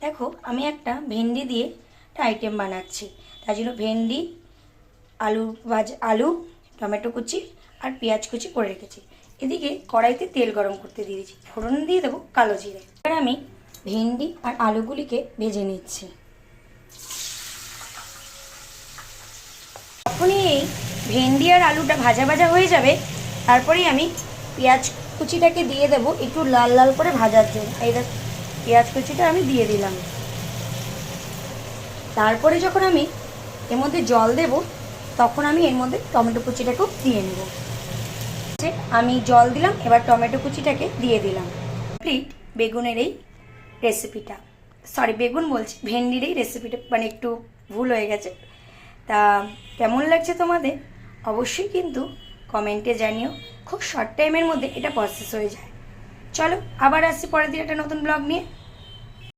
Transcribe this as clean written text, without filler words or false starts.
देखो আমি একটা ভেন্ডি দিয়ে একটা আইটেম বানাচ্ছি। তার জন্য ভেন্ডি, আলু, টমেটো কুচি আর পেঁয়াজ কুচি করে রেখেছি। এদিকে কড়াইতে তেল গরম করতে দিয়েছি, ফোড়ন দিয়ে দেবো কালো জিরে। এবার আমি ভেন্ডি আর আলুগুলিকে ভেজে নিচ্ছি। যখনই এই ভেন্ডি আর আলুটা ভাজা ভাজা হয়ে যাবে, তারপরেই আমি পেঁয়াজ কুচিটাকে দিয়ে দেবো একটু লাল লাল করে ভাজার জন্য। এই পেঁয়াজ কুচিটা আমি দিয়ে দিলাম। তারপরে যখন আমি এর মধ্যে জল দেব, তখন আমি এর মধ্যে টমেটো কুচিটাকেও দিয়ে নেব। আমি জল দিলাম, এবার টমেটো কুচিটাকে দিয়ে দিলাম। কমপ্লিট বেগুনের এই রেসিপিটা, সরি বেগুন বলছি, ভেন্ডির এই রেসিপিটা, মানে একটু ভুল হয়ে গেছে। তা কেমন লাগছে তোমাদের অবশ্যই কিন্তু কমেন্টে জানিও। খুব শর্ট টাইমের মধ্যে এটা প্রসেস হয়ে যায়। চলো আবার আসছি পরের দিন একটা নতুন ব্লগ নিয়ে।